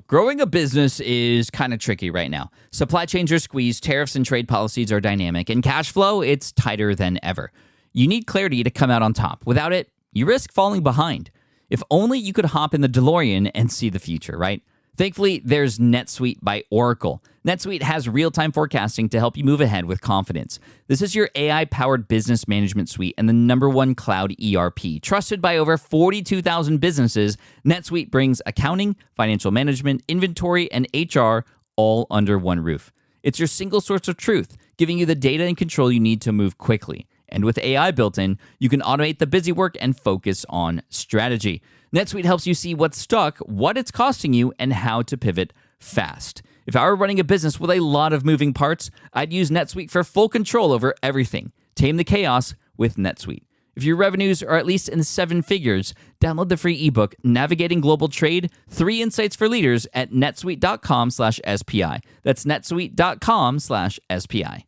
Growing a business is kind of tricky right now. Supply chains are squeezed, tariffs and trade policies are dynamic, and cash flow, it's tighter than ever. You need clarity to come out on top. Without it, you risk falling behind. If only you could hop in the DeLorean and see the future, right? Thankfully, there's NetSuite by Oracle. NetSuite has real-time forecasting to help you move ahead with confidence. This is your AI-powered business management suite and the #1 cloud ERP. Trusted by over 42,000 businesses, NetSuite brings accounting, financial management, inventory, and HR all under one roof. It's your single source of truth, giving you the data and control you need to move quickly. And with AI built in, you can automate the busy work and focus on strategy. NetSuite helps you see what's stuck, what it's costing you, and how to pivot fast. If I were running a business with a lot of moving parts, I'd use NetSuite for full control over everything. Tame the chaos with NetSuite. If your revenues are at least in 7 figures, download the free ebook, Navigating Global Trade, 3 Insights for Leaders at netsuite.com/SPI. That's netsuite.com/SPI.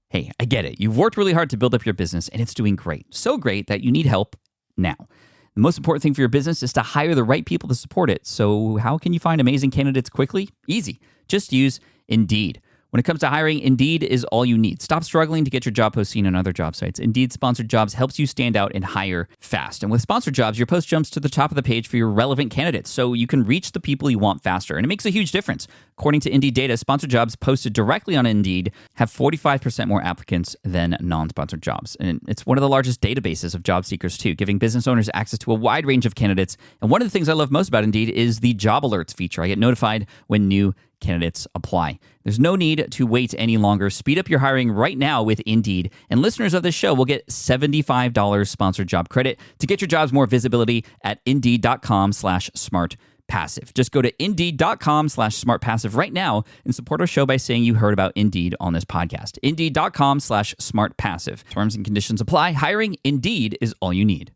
Hey, I get it. You've worked really hard to build up your business, and it's doing great. So great that you need help now. The most important thing for your business is to hire the right people to support it. So how can you find amazing candidates quickly? Easy. Just use Indeed. When it comes to hiring, Indeed is all you need. Stop struggling to get your job post seen on other job sites. Indeed Sponsored Jobs helps you stand out and hire fast. And with Sponsored Jobs, your post jumps to the top of the page for your relevant candidates, so you can reach the people you want faster. And it makes a huge difference. According to Indeed data, Sponsored Jobs posted directly on Indeed have 45% more applicants than non-sponsored jobs. And it's one of the largest databases of job seekers, too, giving business owners access to a wide range of candidates. And one of the things I love most about Indeed is the job alerts feature. I get notified when new candidates apply. There's no need to wait any longer. Speed up your hiring right now with Indeed. And listeners of this show will get $75 sponsored job credit to get your jobs more visibility at Indeed.com/smartpassive. Just go to Indeed.com/smartpassive right now and support our show by saying you heard about Indeed on this podcast. Indeed.com/smartpassive. Terms and conditions apply. Hiring Indeed is all you need.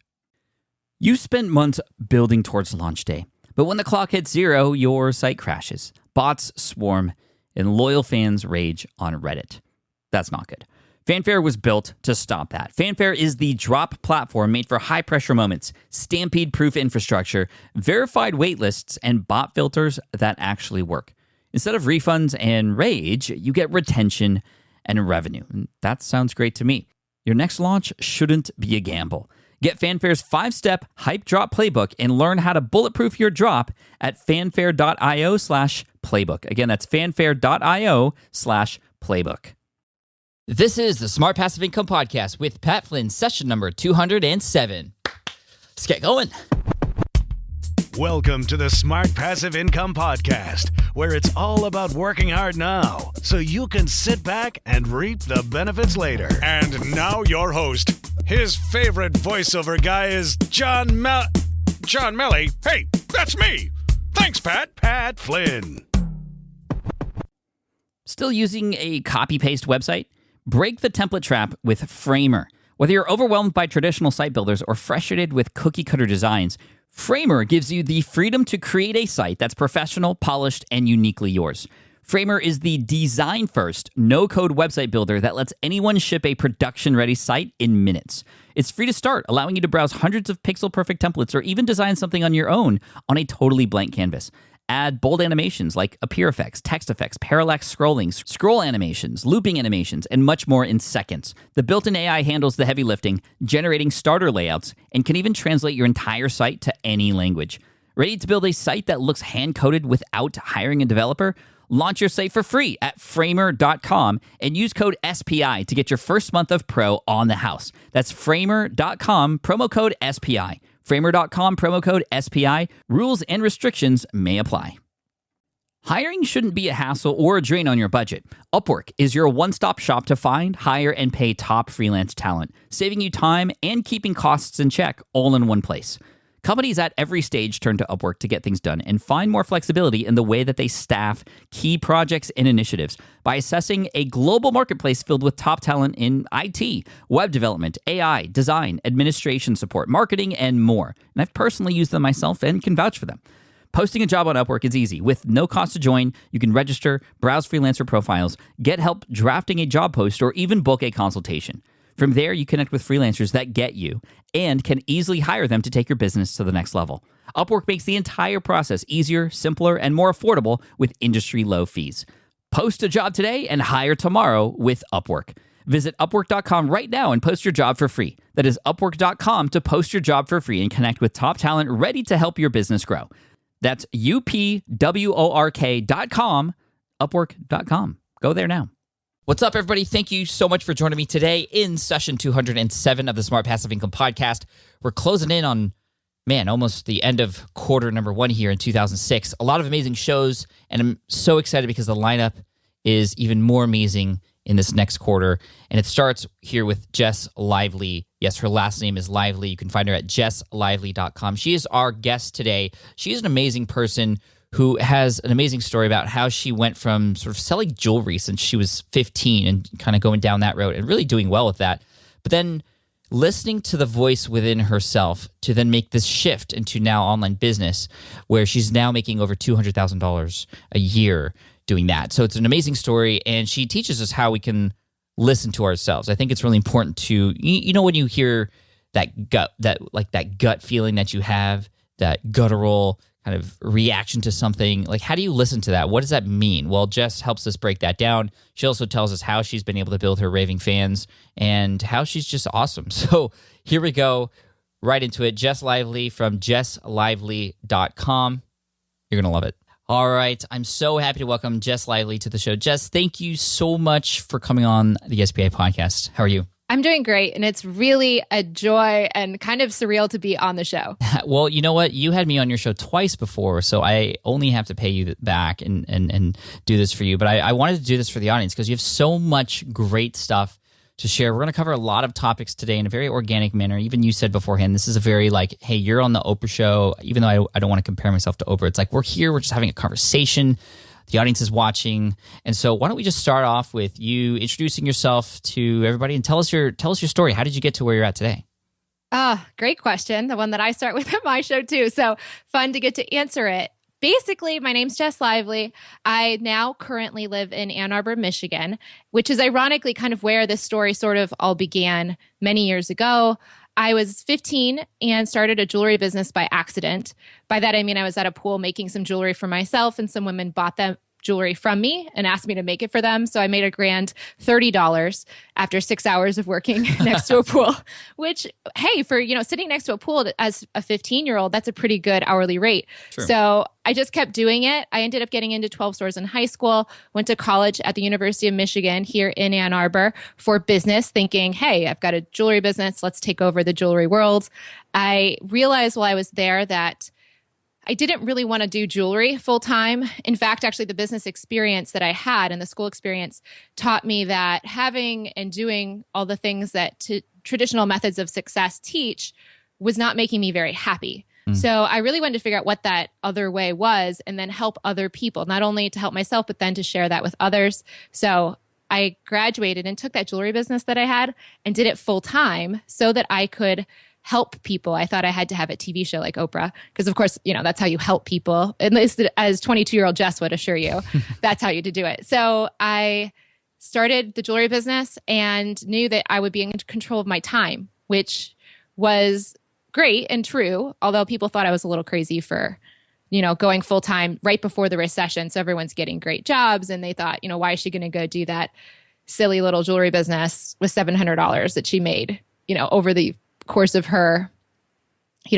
You spent months building towards launch day, but when the clock hits 0, your site crashes. Bots swarm, and loyal fans rage on Reddit. That's not good. Fanfare was built to stop that. Fanfare is the drop platform made for high-pressure moments, stampede-proof infrastructure, verified waitlists, and bot filters that actually work. Instead of refunds and rage, you get retention and revenue. And that sounds great to me. Your next launch shouldn't be a gamble. Get Fanfare's 5-step hype drop playbook and learn how to bulletproof your drop at fanfare.io/playbook. Again, that's fanfare.io/playbook. This is the Smart Passive Income Podcast with Pat Flynn, session number 207. Let's get going. Welcome to the Smart Passive Income Podcast, where it's all about working hard now so you can sit back and reap the benefits later. And now your host. His favorite voiceover guy is John Melly. Hey, that's me. Thanks, Pat. Pat Flynn. Still using a copy-paste website? Break the template trap with Framer. Whether you're overwhelmed by traditional site builders or frustrated with cookie-cutter designs, Framer gives you the freedom to create a site that's professional, polished, and uniquely yours. Framer is the design-first, no-code website builder that lets anyone ship a production-ready site in minutes. It's free to start, allowing you to browse hundreds of pixel-perfect templates or even design something on your own on a totally blank canvas. Add bold animations like appear effects, text effects, parallax scrolling, scroll animations, looping animations, and much more in seconds. The built-in AI handles the heavy lifting, generating starter layouts, and can even translate your entire site to any language. Ready to build a site that looks hand-coded without hiring a developer? Launch your site for free at framer.com and use code SPI to get your first month of pro on the house. That's framer.com, promo code SPI. Framer.com, promo code SPI. Rules and restrictions may apply. Hiring shouldn't be a hassle or a drain on your budget. Upwork is your one-stop shop to find, hire, and pay top freelance talent, saving you time and keeping costs in check all in one place. Companies at every stage turn to Upwork to get things done and find more flexibility in the way that they staff key projects and initiatives by assessing a global marketplace filled with top talent in IT, web development, AI, design, administration support, marketing, and more. And I've personally used them myself and can vouch for them. Posting a job on Upwork is easy. With no cost to join, you can register, browse freelancer profiles, get help drafting a job post, or even book a consultation. From there, you connect with freelancers that get you and can easily hire them to take your business to the next level. Upwork makes the entire process easier, simpler, and more affordable with industry-low fees. Post a job today and hire tomorrow with Upwork. Visit Upwork.com right now and post your job for free. That is Upwork.com to post your job for free and connect with top talent ready to help your business grow. That's UPWORK.com, Upwork.com. Go there now. What's up, everybody? Thank you so much for joining me today in session 207 of the Smart Passive Income Podcast. We're closing in on, almost the end of quarter number 1 here in 2006. A lot of amazing shows, and I'm so excited because the lineup is even more amazing in this next quarter. And it starts here with Jess Lively. Yes, her last name is Lively. You can find her at jesslively.com. She is our guest today. She is an amazing person who has an amazing story about how she went from sort of selling jewelry since she was 15 and kind of going down that road and really doing well with that. But then listening to the voice within herself to then make this shift into now online business where she's now making over $200,000 a year doing that. So it's an amazing story, and she teaches us how we can listen to ourselves. I think it's really important to, when you hear that gut feeling that you have, that guttural kind of reaction to something, like how do you listen to that? What does that mean? Well, Jess helps us break that down. She also tells us how she's been able to build her raving fans and how she's just awesome. So here we go, right into it. Jess Lively from jesslively.com. You're going to love it. All right. I'm so happy to welcome Jess Lively to the show. Jess, thank you so much for coming on the SPI podcast. How are you? I'm doing great, and it's really a joy and kind of surreal to be on the show. Well, you know what? You had me on your show twice before, so I only have to pay you back and do this for you. But I wanted to do this for the audience because you have so much great stuff to share. We're going to cover a lot of topics today in a very organic manner. Even you said beforehand, this is a very hey, you're on the Oprah show. Even though I don't want to compare myself to Oprah, it's like we're here, we're just having a conversation. The audience is watching. And so why don't we just start off with you introducing yourself to everybody and tell us your story. How did you get to where you're at today? Great question. The one that I start with at my show too. So fun to get to answer it. Basically, my name's Jess Lively. I now currently live in Ann Arbor, Michigan, which is ironically kind of where this story sort of all began many years ago. I was 15 and started a jewelry business by accident. By that, I mean I was at a pool making some jewelry for myself, and some women bought that jewelry from me and asked me to make it for them. So I made a grand $30 after 6 hours of working next to a pool, which, hey, for, sitting next to a pool as a 15-year-old, that's a pretty good hourly rate. True. So I just kept doing it. I ended up getting into 12 stores in high school, went to college at the University of Michigan here in Ann Arbor for business, thinking, hey, I've got a jewelry business. Let's take over the jewelry world. I realized while I was there that I didn't really want to do jewelry full time. In fact, actually, the business experience that I had and the school experience taught me that having and doing all the things that traditional methods of success teach was not making me very happy. So I really wanted to figure out what that other way was and then help other people, not only to help myself, but then to share that with others. So I graduated and took that jewelry business that I had and did it full time so that I could help people. I thought I had to have a TV show like Oprah because, of course, that's how you help people. At least as 22-year-old Jess would assure you, that's how you do it. So I started the jewelry business and knew that I would be in control of my time, which was great and true, although people thought I was a little crazy for, going full time right before the recession. So everyone's getting great jobs and they thought, why is she going to go do that silly little jewelry business with $700 that she made, over the course of her,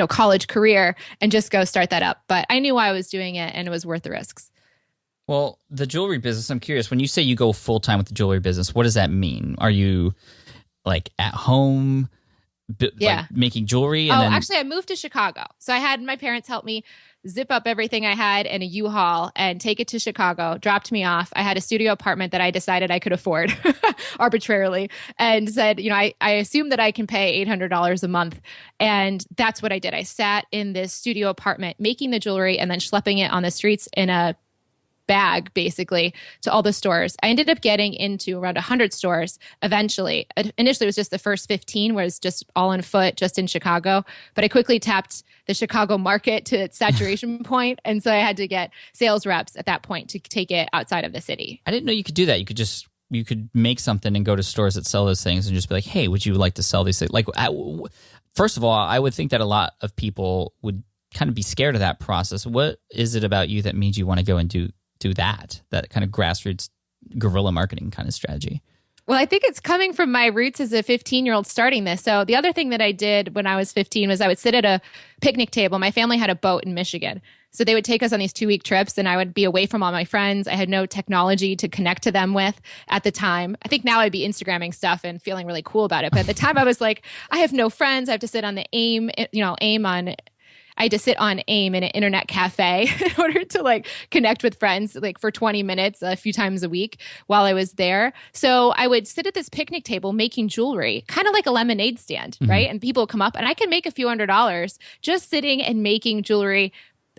college career and just go start that up. But I knew why I was doing it and it was worth the risks. Well, the jewelry business, I'm curious, when you say you go full time with the jewelry business, what does that mean? Are you like at home making jewelry? And actually I moved to Chicago. So I had my parents help me zip up everything I had in a U-Haul and take it to Chicago, dropped me off. I had a studio apartment that I decided I could afford arbitrarily and said, I assume that I can pay $800 a month. And that's what I did. I sat in this studio apartment making the jewelry and then schlepping it on the streets in a bag basically to all the stores. I ended up getting into around 100 stores eventually. Initially, it was just the first 15 was just all on foot, just in Chicago. But I quickly tapped the Chicago market to its saturation point. And so I had to get sales reps at that point to take it outside of the city. I didn't know you could do that. You could just you could make something and go to stores that sell those things and just be like, hey, would you like to sell these things? Like, first of all, I would think that a lot of people would kind of be scared of that process. What is it about you that made you want to go and do that kind of grassroots guerrilla marketing kind of strategy? Well, I think it's coming from my roots as a 15-year-old starting this. So the other thing that I did when I was 15 was I would sit at a picnic table. My family had a boat in Michigan. So they would take us on these 2-week trips and I would be away from all my friends. I had no technology to connect to them with at the time. I think now I'd be Instagramming stuff and feeling really cool about it. But at the time I was like, I have no friends. I have to sit on the I had to sit on AIM in an internet cafe in order to like connect with friends like for 20 minutes a few times a week while I was there. So I would sit at this picnic table making jewelry, kind of like a lemonade stand, right? And people would come up and I could make a few $100s just sitting and making jewelry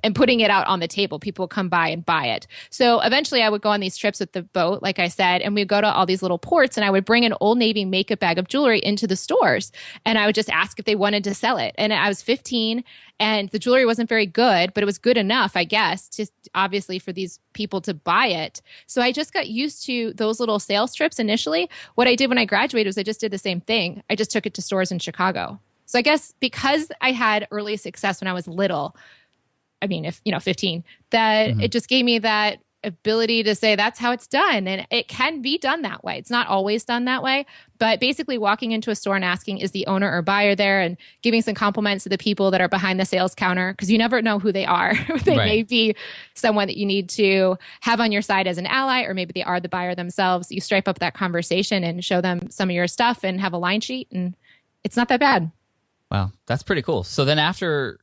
and putting it out on the table. People would come by and buy it. So eventually I would go on these trips with the boat, like I said, and we'd go to all these little ports and I would bring an Old Navy makeup bag of jewelry into the stores. And I would just ask if they wanted to sell it. And I was 15 and the jewelry wasn't very good, but it was good enough, I guess, just obviously for these people to buy it. So I just got used to those little sales trips initially. What I did when I graduated was I just did the same thing. I just took it to stores in Chicago. So I guess because I had early success when I was little, 15, that it just gave me that ability to say that's how it's done. And it can be done that way. It's not always done that way, but basically walking into a store and asking, is the owner or buyer there, and giving some compliments to the people that are behind the sales counter, because you never know who they are. They may be someone that you need to have on your side as an ally, or maybe they are the buyer themselves. You stripe up that conversation and show them some of your stuff and have a line sheet, and it's not that bad. Wow, that's pretty cool. So then after,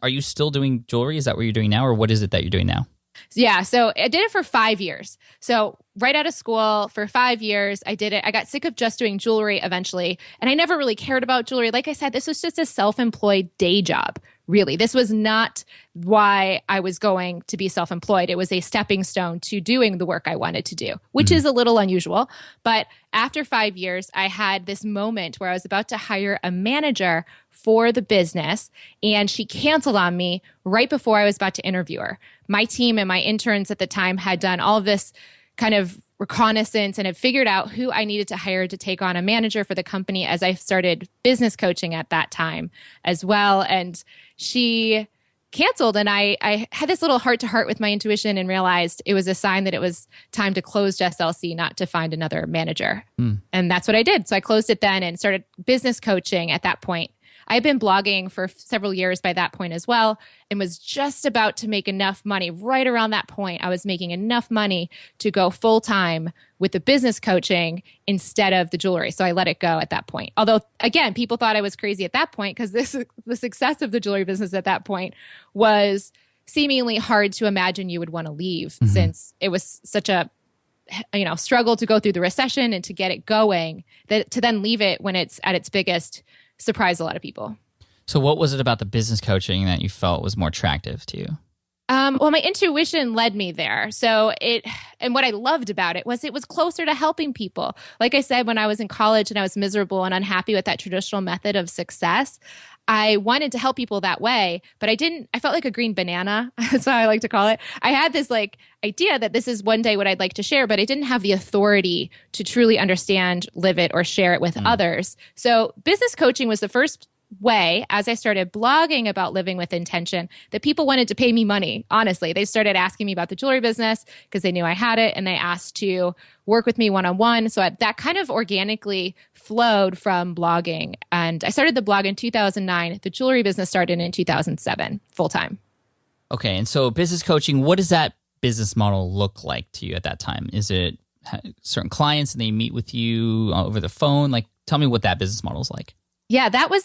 are you still doing jewelry? Is that what you're doing now, or what is it that you're doing now? Yeah, so I did it for 5 years. So right out of school for 5 years, I did it. I got sick of just doing jewelry eventually, and I never really cared about jewelry. Like I said, this was just a self-employed day job, really. This was not why I was going to be self-employed. It was a stepping stone to doing the work I wanted to do, which is a little unusual. But after 5 years, I had this moment where I was about to hire a manager for the business, and she canceled on me right before I was about to interview her. My team and my interns at the time had done all of this kind of reconnaissance and had figured out who I needed to hire to take on a manager for the company as I started business coaching at that time as well. And she canceled, and I had this little heart-to-heart with my intuition and realized it was a sign that it was time to close Jess LC, not to find another manager. And that's what I did. So I closed it then and started business coaching at that point. I had been blogging for several years by that point as well, and was just about to make enough money. Right around that point, I was making enough money to go full-time with the business coaching instead of the jewelry. So I let it go at that point. Although, again, people thought I was crazy at that point, because the success of the jewelry business at that point was seemingly hard to imagine you would want to leave, since it was such a struggle to go through the recession and to get it going, that to then leave it when it's at its biggest surprised a lot of people. So what was it about the business coaching that you felt was more attractive to you? Well, my intuition led me there. And what I loved about it was closer to helping people. Like I said, when I was in college and I was miserable and unhappy with that traditional method of success, I wanted to help people that way, but I felt like a green banana. That's how I like to call it. I had this idea that this is one day what I'd like to share, but I didn't have the authority to truly understand, live it, or share it with others. So business coaching was the first way, as I started blogging about living with intention, that people wanted to pay me money. Honestly, they started asking me about the jewelry business because they knew I had it, and they asked to work with me one-on-one. So that kind of organically flowed from blogging. And I started the blog in 2009. The jewelry business started in 2007, full-time. Okay. And so business coaching, what does that business model look like to you at that time? Is it certain clients and they meet with you over the phone? Tell me what that business model is like. Yeah, that was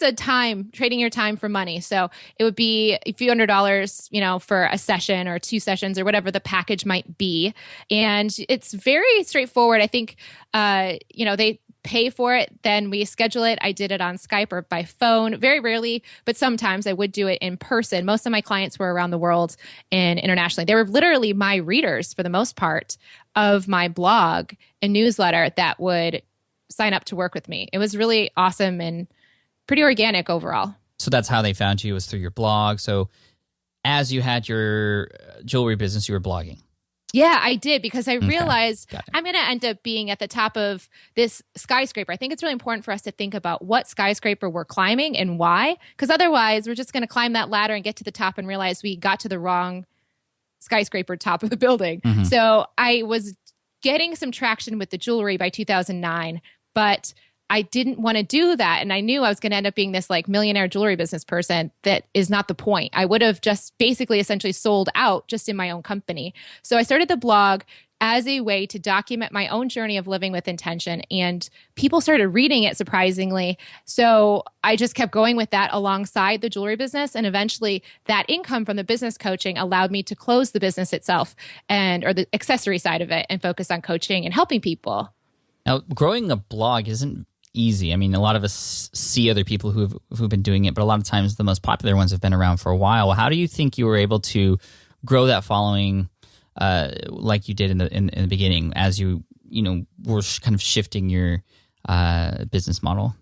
trading your time for money. So it would be a few $100s, for a session or 2 sessions or whatever the package might be. And it's very straightforward. I think, they pay for it, then we schedule it. I did it on Skype or by phone, very rarely, but sometimes I would do it in person. Most of my clients were around the world and internationally. They were literally my readers for the most part of my blog and newsletter that would sign up to work with me. It was really awesome and pretty organic overall. So that's how they found you, was through your blog. So as you had your jewelry business, you were blogging. Yeah, I did, because I Okay. realized Got it. I'm going to end up being at the top of this skyscraper. I think it's really important for us to think about what skyscraper we're climbing and why, because otherwise we're just going to climb that ladder and get to the top and realize we got to the wrong skyscraper top of the building. Mhm. So I was getting some traction with the jewelry by 2009, but I didn't want to do that. And I knew I was going to end up being this like millionaire jewelry business person. That is not the point. I would have just basically essentially sold out just in my own company. So I started the blog as a way to document my own journey of living with intention. And people started reading it, surprisingly. So I just kept going with that alongside the jewelry business. And eventually that income from the business coaching allowed me to close the business itself or the accessory side of it and focus on coaching and helping people. Now, growing a blog isn't easy. I mean, a lot of us see other people who've been doing it, but a lot of times the most popular ones have been around for a while. How do you think you were able to grow that following like you did in the beginning, as you were kind of shifting your business model?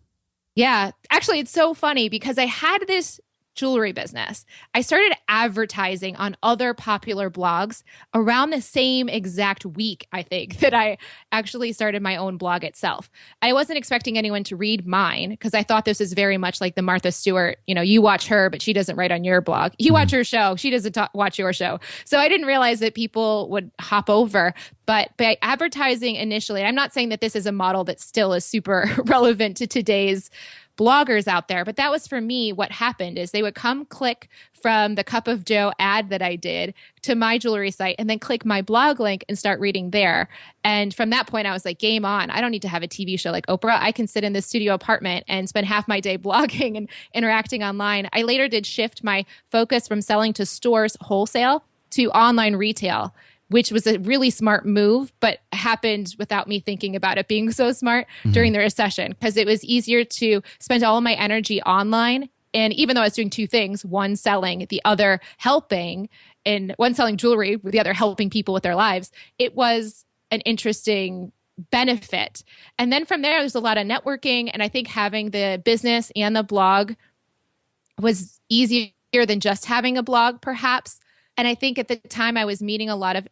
Yeah, actually, it's so funny because I had this jewelry business. I started advertising on other popular blogs around the same exact week, I think, that I actually started my own blog itself. I wasn't expecting anyone to read mine because I thought this is very much like the Martha Stewart, you watch her, but she doesn't write on your blog. You watch her show, she doesn't watch your show. So I didn't realize that people would hop over. But by advertising initially, I'm not saying that this is a model that still is super relevant to today's bloggers out there, but that was for me. What happened is they would come click from the Cup of Joe ad that I did to my jewelry site and then click my blog link and start reading there. And from that point, I was like, game on. I don't need to have a TV show like Oprah. I can sit in this studio apartment and spend half my day blogging and interacting online. I later did shift my focus from selling to stores wholesale to online retail, which was a really smart move, but happened without me thinking about it being so smart during the recession, because it was easier to spend all of my energy online. And even though I was doing two things, one selling, the other helping, and one selling jewelry, with the other helping people with their lives, it was an interesting benefit. And then from there, there's a lot of networking. And I think having the business and the blog was easier than just having a blog, perhaps. And I think at the time I was meeting a lot of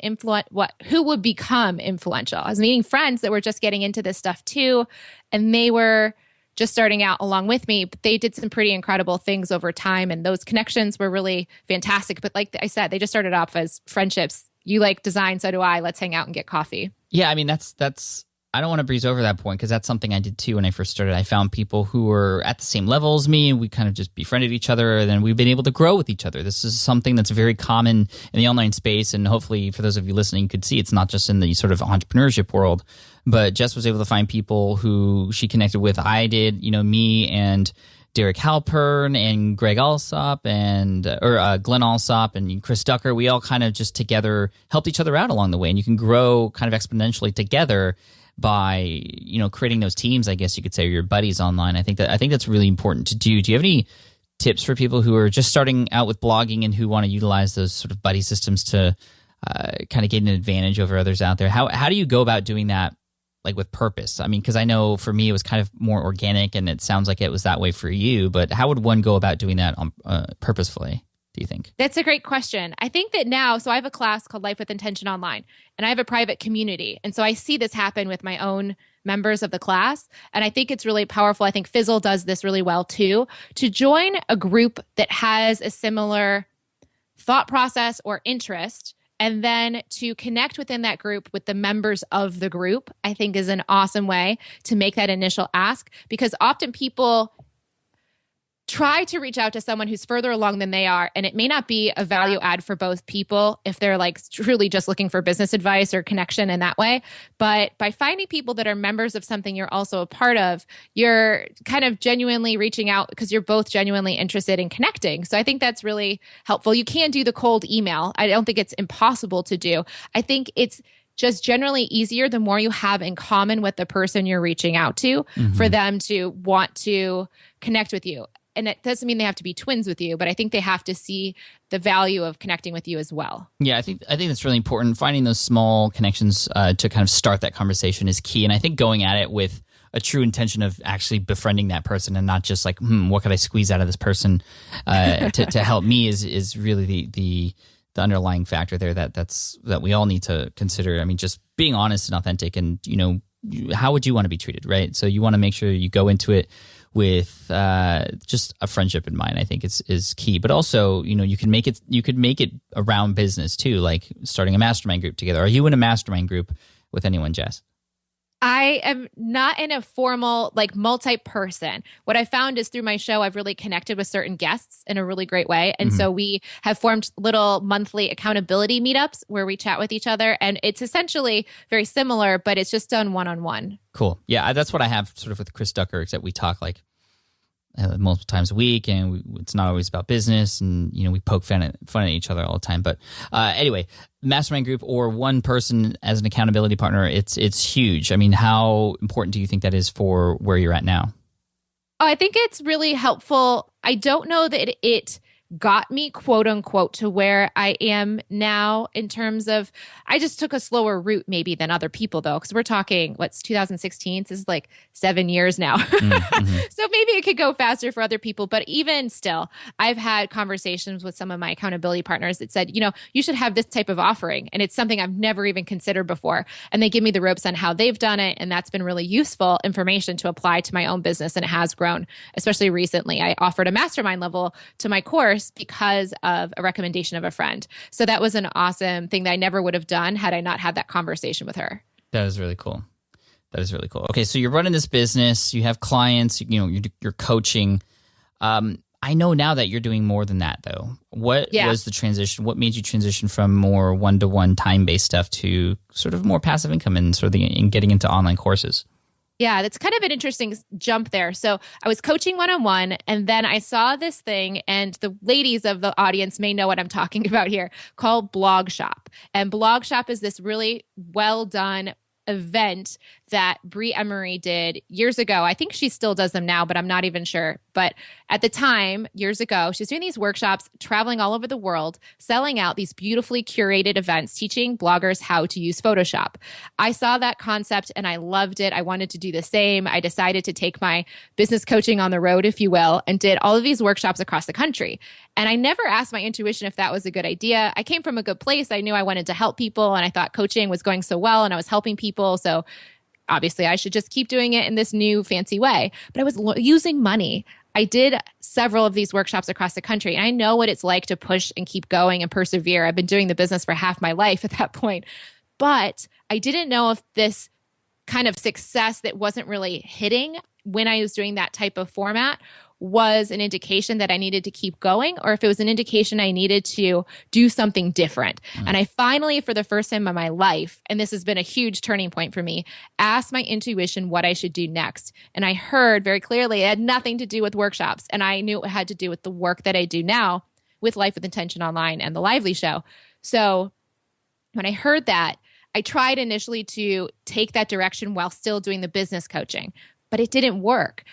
who would become influential. I was meeting friends that were just getting into this stuff too, and they were just starting out along with me, but they did some pretty incredible things over time, and those connections were really fantastic. But like I said, they just started off as friendships. You like design, so do I. Let's hang out and get coffee. Yeah, I mean, that's I don't want to breeze over that point, because that's something I did too when I first started. I found people who were at the same level as me, and we kind of just befriended each other, and then we've been able to grow with each other. This is something that's very common in the online space, and hopefully for those of you listening, you could see it's not just in the sort of entrepreneurship world, but Jess was able to find people who she connected with. I did, me and Derek Halpern and Greg Alsop or Glenn Alsop and Chris Ducker, we all kind of just together helped each other out along the way, and you can grow kind of exponentially together by creating those teams, I guess you could say, or your buddies online. I think that's really important to do. Do you have any tips for people who are just starting out with blogging and who want to utilize those sort of buddy systems to kind of get an advantage over others out there? How do you go about doing that, like with purpose? I mean, because I know for me it was kind of more organic, and it sounds like it was that way for you. But how would one go about doing that purposefully, do you think? That's a great question. I think that now, so I have a class called Life with Intention Online, and I have a private community. And so I see this happen with my own members of the class. And I think it's really powerful. I think Fizzle does this really well too, to join a group that has a similar thought process or interest, and then to connect within that group with the members of the group, I think is an awesome way to make that initial ask, because often people try to reach out to someone who's further along than they are, and it may not be a value add for both people if they're like truly just looking for business advice or connection in that way. But by finding people that are members of something you're also a part of, you're kind of genuinely reaching out because you're both genuinely interested in connecting. So I think that's really helpful. You can do the cold email. I don't think it's impossible to do. I think it's just generally easier the more you have in common with the person you're reaching out to for them to want to connect with you. And it doesn't mean they have to be twins with you, but I think they have to see the value of connecting with you as well. Yeah, I think that's really important. Finding those small connections to kind of start that conversation is key. And I think going at it with a true intention of actually befriending that person, and not just like, what could I squeeze out of this person to help me is really the underlying factor there that we all need to consider. I mean, just being honest and authentic, and how would you want to be treated, right? So you want to make sure you go into it with just a friendship in mind. I think is key. But also, you could make it around business too, like starting a mastermind group together. Are you in a mastermind group with anyone, Jess? I am not in a formal, multi-person. What I found is through my show, I've really connected with certain guests in a really great way. And so we have formed little monthly accountability meetups where we chat with each other. And it's essentially very similar, but it's just done one-on-one. Cool. Yeah, that's what I have sort of with Chris Ducker, except we talk multiple times a week, and it's not always about business, and we poke fun at each other all the time. But anyway, mastermind group or one person as an accountability partner, it's huge. I mean, how important do you think that is for where you're at now? Oh, I think it's really helpful. I don't know that it got me, quote unquote, to where I am now in terms of, I just took a slower route maybe than other people though, because we're talking, 2016? This is 7 years now. So maybe it could go faster for other people. But even still, I've had conversations with some of my accountability partners that said, you should have this type of offering. And it's something I've never even considered before. And they give me the ropes on how they've done it. And that's been really useful information to apply to my own business. And it has grown, especially recently. I offered a mastermind level to my course because of a recommendation of a friend. So that was an awesome thing that I never would have done had I not had that conversation with her. That is really cool. Okay, so you're running this business, you have clients, you're coaching. I know now that you're doing more than that though. What was the transition? What made you transition from more one-to-one time-based stuff to sort of more passive income and sort of in getting into online courses? Yeah, that's kind of an interesting jump there. So I was coaching one-on-one, and then I saw this thing, and the ladies of the audience may know what I'm talking about here, called Blog Shop. And Blog Shop is this really well done event that Brie Emery did years ago. I think she still does them now, but I'm not even sure. But at the time, years ago, she was doing these workshops, traveling all over the world, selling out these beautifully curated events, teaching bloggers how to use Photoshop. I saw that concept and I loved it. I wanted to do the same. I decided to take my business coaching on the road, if you will, and did all of these workshops across the country. And I never asked my intuition if that was a good idea. I came from a good place. I knew I wanted to help people, and I thought coaching was going so well and I was helping people. So obviously I should just keep doing it in this new fancy way. But I was using money. I did several of these workshops across the country, and I know what it's like to push and keep going and persevere. I've been doing the business for half my life at that point. But I didn't know if this kind of success that wasn't really hitting when I was doing that type of format was an indication that I needed to keep going, or if it was an indication I needed to do something different. And I finally, for the first time in my life, and this has been a huge turning point for me, asked my intuition what I should do next. And I heard very clearly it had nothing to do with workshops. And I knew it had to do with the work that I do now with Life with Intention Online and the Lively Show. So when I heard that, I tried initially to take that direction while still doing the business coaching, but it didn't work.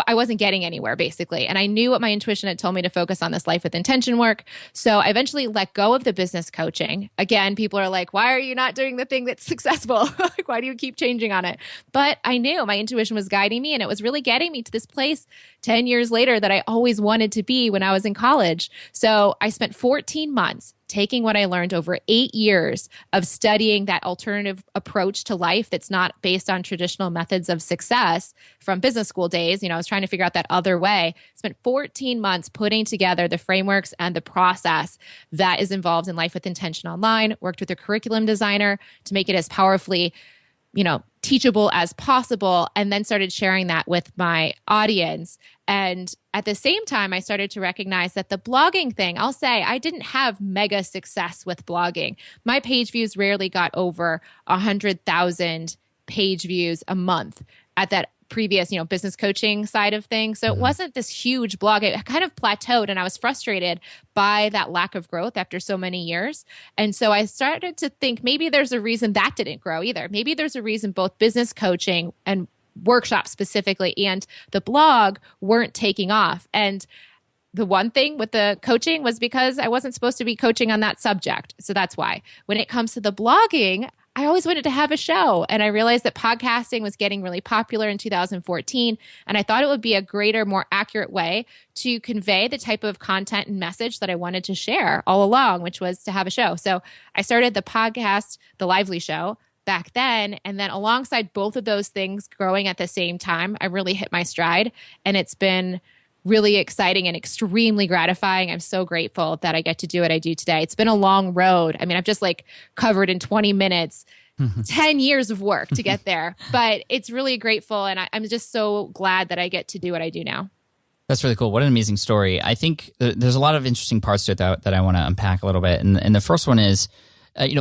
I wasn't getting anywhere, basically. And I knew what my intuition had told me to focus on this Life with Intention work. So I eventually let go of the business coaching. Again, people are like, why are you not doing the thing that's successful? Like, why do you keep changing on it? But I knew my intuition was guiding me, and it was really getting me to this place 10 years later that I always wanted to be when I was in college. So I spent 14 months taking what I learned over 8 years of studying that alternative approach to life that's not based on traditional methods of success from business school days. I was trying to figure out that other way. Spent 14 months putting together the frameworks and the process that is involved in Life with Intention Online, worked with a curriculum designer to make it as powerfully teachable as possible, and then started sharing that with my audience. And at the same time, I started to recognize that the blogging thing, I'll say I didn't have mega success with blogging. My page views rarely got over 100,000 page views a month at that previous, business coaching side of things. So it wasn't this huge blog. It kind of plateaued, and I was frustrated by that lack of growth after so many years. And so I started to think maybe there's a reason that didn't grow either. Maybe there's a reason both business coaching and workshops specifically and the blog weren't taking off. And the one thing with the coaching was because I wasn't supposed to be coaching on that subject. So that's why. When it comes to the blogging, I always wanted to have a show. And I realized that podcasting was getting really popular in 2014. And I thought it would be a greater, more accurate way to convey the type of content and message that I wanted to share all along, which was to have a show. So I started the podcast, The Lively Show, back then. And then alongside both of those things growing at the same time, I really hit my stride. And it's been really exciting and extremely gratifying. I'm so grateful that I get to do what I do today. It's been a long road. I mean, I've just like covered in 20 minutes, 10 years of work to get there, but it's really grateful. And I'm just so glad that I get to do what I do now. That's really cool. What an amazing story. I think there's a lot of interesting parts to it that I want to unpack a little bit. And the first one is,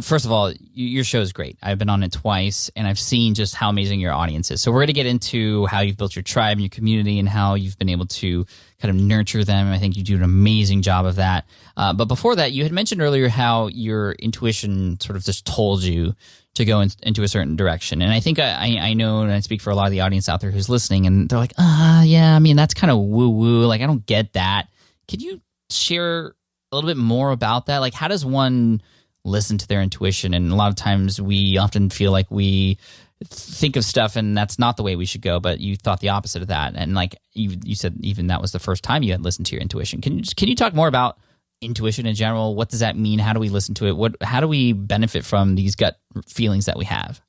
first of all, your show is great. I've been on it twice, and I've seen just how amazing your audience is. So we're going to get into how you've built your tribe and your community and how you've been able to kind of nurture them. I think you do an amazing job of that. But before that, you had mentioned earlier how your intuition sort of just told you to go into a certain direction. And I think I know, and I speak for a lot of the audience out there who's listening, and they're like, yeah, I mean, that's kind of woo-woo. Like, I don't get that. Could you share a little bit more about that? Like, how does one listen to their intuition? And a lot of times we often feel like we think of stuff and that's not the way we should go, but you thought the opposite of that. And like you said, even that was the first time you had listened to your intuition. Can you talk more about intuition in general? What does that mean? How do we listen to it? How do we benefit from these gut feelings that we have?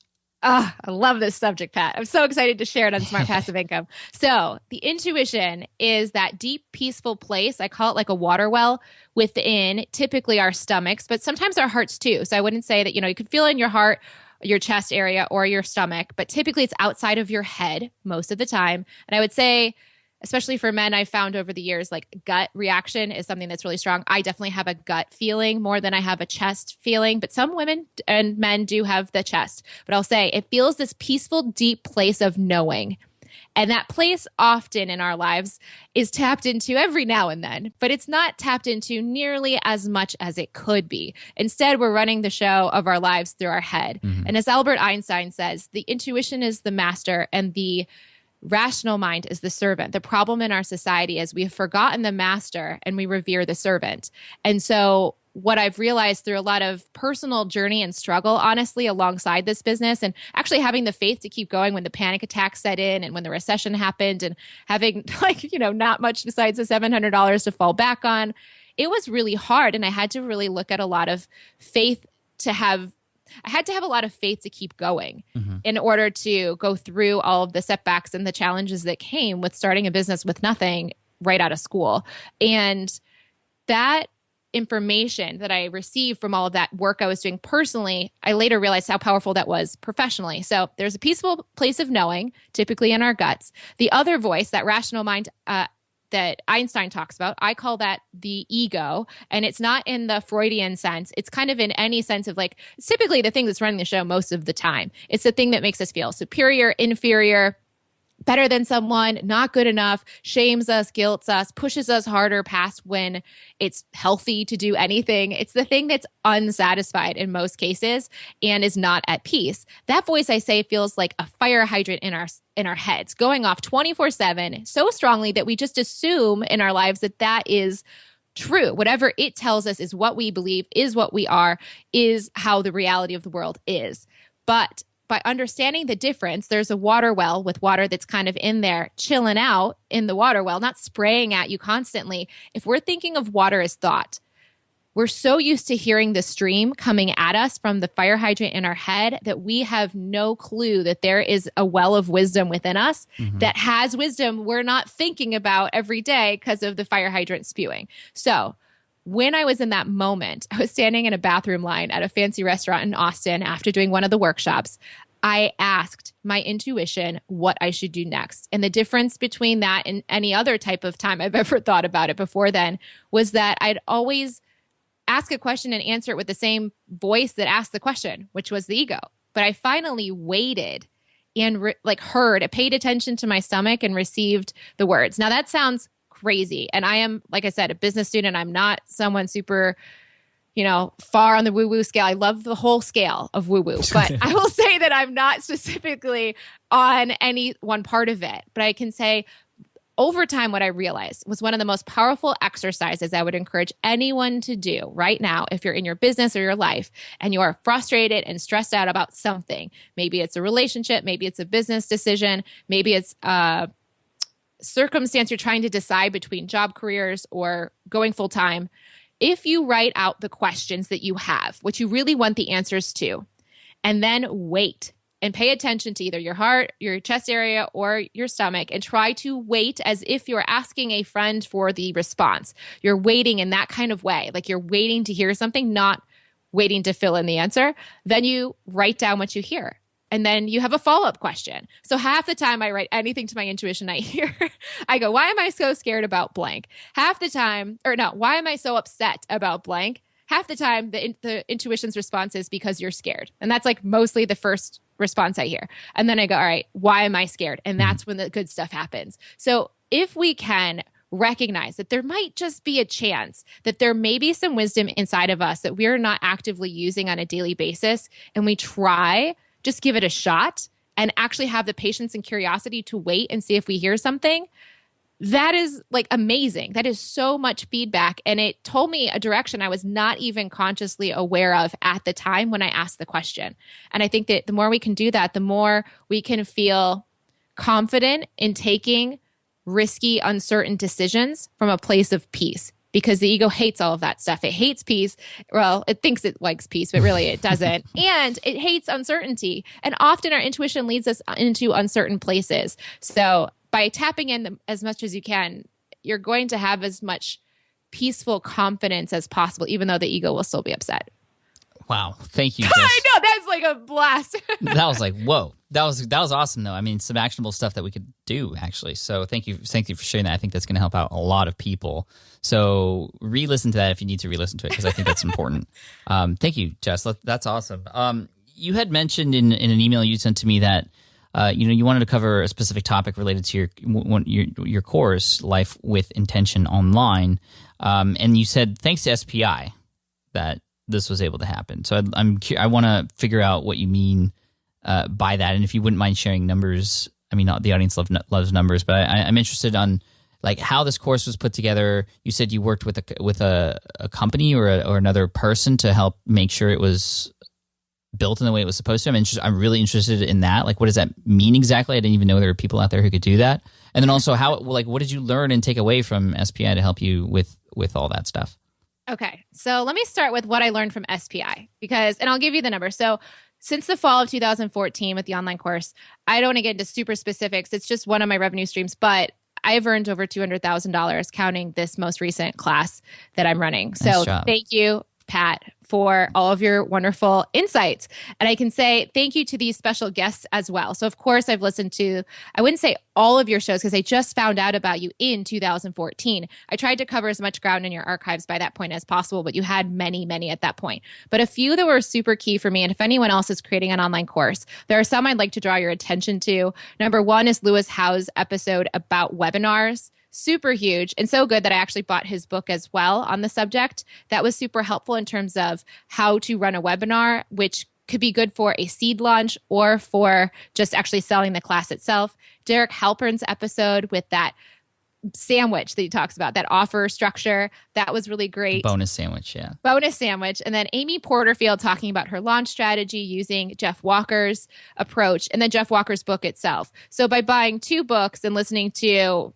I love this subject, Pat. I'm so excited to share it on Smart Passive Income. So the intuition is that deep, peaceful place. I call it like a water well within typically our stomachs, but sometimes our hearts too. So I wouldn't say that, you could feel it in your heart, your chest area, or your stomach, but typically it's outside of your head most of the time. And I would say, especially for men, I've found over the years, like gut reaction is something that's really strong. I definitely have a gut feeling more than I have a chest feeling, but some women and men do have the chest. But I'll say it feels this peaceful, deep place of knowing. And that place often in our lives is tapped into every now and then, but it's not tapped into nearly as much as it could be. Instead, we're running the show of our lives through our head. Mm-hmm. And as Albert Einstein says, the intuition is the master and the rational mind is the servant. The problem in our society is we have forgotten the master and we revere the servant. And so what I've realized through a lot of personal journey and struggle, honestly, alongside this business, and actually having the faith to keep going when the panic attacks set in and when the recession happened, and having not much besides the $700 to fall back on, it was really hard. And I had to really look at a lot of faith I had to have a lot of faith to keep going in order to go through all of the setbacks and the challenges that came with starting a business with nothing right out of school. And that information that I received from all of that work I was doing personally, I later realized how powerful that was professionally. So there's a peaceful place of knowing, typically in our guts. The other voice, that rational mind, that Einstein talks about, I call that the ego. And it's not in the Freudian sense. It's kind of in any sense of like, it's typically the thing that's running the show most of the time. It's the thing that makes us feel superior, inferior, better than someone, not good enough, shames us, guilts us, pushes us harder past when it's healthy to do anything. It's the thing that's unsatisfied in most cases and is not at peace. That voice, I say, feels like a fire hydrant in our heads, going off 24/7 so strongly that we just assume in our lives that is true. Whatever it tells us is what we believe, is what we are, is how the reality of the world is. But by understanding the difference, there's a water well with water that's kind of in there, chilling out in the water well, not spraying at you constantly. If we're thinking of water as thought, we're so used to hearing the stream coming at us from the fire hydrant in our head that we have no clue that there is a well of wisdom within us that has wisdom we're not thinking about every day because of the fire hydrant spewing. So when I was in that moment, I was standing in a bathroom line at a fancy restaurant in Austin after doing one of the workshops. I asked my intuition what I should do next. And the difference between that and any other type of time I've ever thought about it before then was that I'd always ask a question and answer it with the same voice that asked the question, which was the ego. But I finally waited and heard, I paid attention to my stomach and received the words. Now that sounds crazy. And I am, like I said, a business student. I'm not someone super, far on the woo-woo scale. I love the whole scale of woo-woo, but I will say that I'm not specifically on any one part of it. But I can say over time, what I realized was one of the most powerful exercises I would encourage anyone to do right now, if you're in your business or your life and you are frustrated and stressed out about something. Maybe it's a relationship, maybe it's a business decision, maybe it's a circumstance you're trying to decide between job careers or going full time. If you write out the questions that you have, what you really want the answers to, and then wait and pay attention to either your heart, your chest area, or your stomach, and try to wait as if you're asking a friend for the response. You're waiting in that kind of way, like you're waiting to hear something, not waiting to fill in the answer. Then you write down what you hear. And then you have a follow-up question. So half the time I write anything to my intuition I hear. I go, why am I so scared about blank? Half the time, or no, why am I so upset about blank? Half the time, the intuition's response is because you're scared. And that's like mostly the first response I hear. And then I go, all right, why am I scared? And that's when the good stuff happens. So if we can recognize that there might just be a chance that there may be some wisdom inside of us that we're not actively using on a daily basis, and we try, just give it a shot and actually have the patience and curiosity to wait and see if we hear something, that is like amazing. That is so much feedback. And it told me a direction I was not even consciously aware of at the time when I asked the question. And I think that the more we can do that, the more we can feel confident in taking risky, uncertain decisions from a place of peace. Because the ego hates all of that stuff. It hates peace. Well, it thinks it likes peace, but really it doesn't. And it hates uncertainty. And often our intuition leads us into uncertain places. So by tapping in as much as you can, you're going to have as much peaceful confidence as possible, even though the ego will still be upset. Wow. Thank you. I know. That's like a blast. That was like, whoa. That was awesome, though. I mean, some actionable stuff that we could do, actually. So thank you for sharing that. I think that's going to help out a lot of people. So re-listen to that if you need to re-listen to it, because I think that's important. Thank you, Jess. That's awesome. You had mentioned in an email you sent to me that you wanted to cover a specific topic related to your course, Life with Intention Online, and you said thanks to SPI that this was able to happen. So I want to figure out what you mean by that, and if you wouldn't mind sharing numbers. I mean, the audience loves numbers, but I'm interested on like how this course was put together. You said you worked with a company or another person to help make sure it was built in the way it was supposed to. I'm really interested in that. Like, what does that mean exactly? I didn't even know there were people out there who could do that. And then also, what did you learn and take away from SPI to help you with all that stuff? Okay, so let me start with what I learned from SPI and I'll give you the number. So since the fall of 2014 with the online course, I don't want to get into super specifics. It's just one of my revenue streams, but I've earned over $200,000 counting this most recent class that I'm running. So thank you, Pat, for all of your wonderful insights. And I can say thank you to these special guests as well. So of course I've listened to, I wouldn't say all of your shows because I just found out about you in 2014. I tried to cover as much ground in your archives by that point as possible, but you had many, many at that point. But a few that were super key for me, and if anyone else is creating an online course, there are some I'd like to draw your attention to. Number one is Lewis Howe's episode about webinars. Super huge and so good that I actually bought his book as well on the subject. That was super helpful in terms of how to run a webinar, which could be good for a seed launch or for just actually selling the class itself. Derek Halpern's episode with that sandwich that he talks about, that offer structure, that was really great. Bonus sandwich, yeah. Bonus sandwich. And then Amy Porterfield talking about her launch strategy using Jeff Walker's approach and then Jeff Walker's book itself. So by buying 2 books and listening to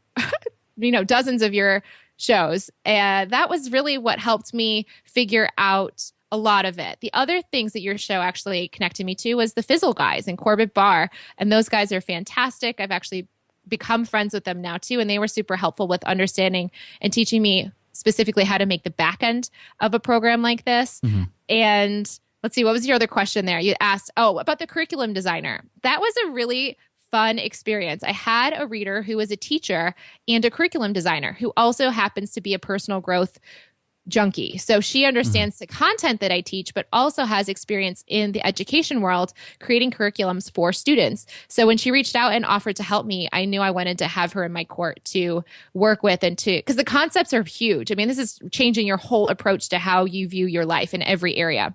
dozens of your shows. And that was really what helped me figure out a lot of it. The other things that your show actually connected me to was the Fizzle guys and Corbett Barr. And those guys are fantastic. I've actually become friends with them now too. And they were super helpful with understanding and teaching me specifically how to make the back end of a program like this. Mm-hmm. And let's see, what was your other question there? You asked, about the curriculum designer. That was a really fun experience. I had a reader who was a teacher and a curriculum designer who also happens to be a personal growth junkie. So she understands the content that I teach, but also has experience in the education world, creating curriculums for students. So when she reached out and offered to help me, I knew I wanted to have her in my court to work with because the concepts are huge. I mean, this is changing your whole approach to how you view your life in every area.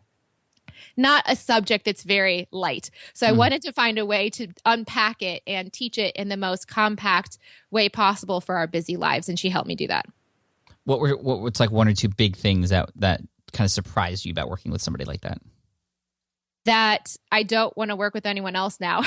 not a subject that's very light. So I wanted to find a way to unpack it and teach it in the most compact way possible for our busy lives. And she helped me do that. What's like one or two big things that kind of surprised you about working with somebody like that? That I don't want to work with anyone else now.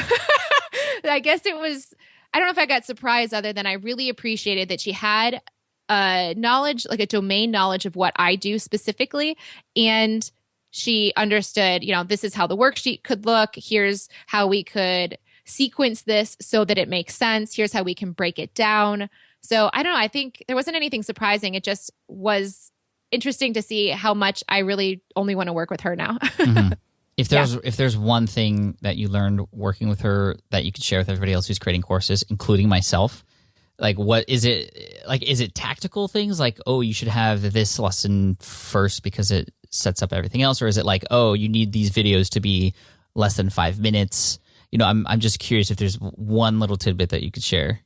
I guess it was, I don't know if I got surprised other than I really appreciated that she had knowledge, like a domain knowledge of what I do specifically. And she understood, this is how the worksheet could look. Here's how we could sequence this so that it makes sense. Here's how we can break it down. So I don't know. I think there wasn't anything surprising. It just was interesting to see how much I really only want to work with her now. Mm-hmm. If there's one thing that you learned working with her that you could share with everybody else who's creating courses, including myself, like what is it? Like, is it tactical things like, oh, you should have this lesson first because it sets up everything else, or is it like, oh, you need these videos to be less than 5 minutes? I'm just curious if there's one little tidbit that you could share.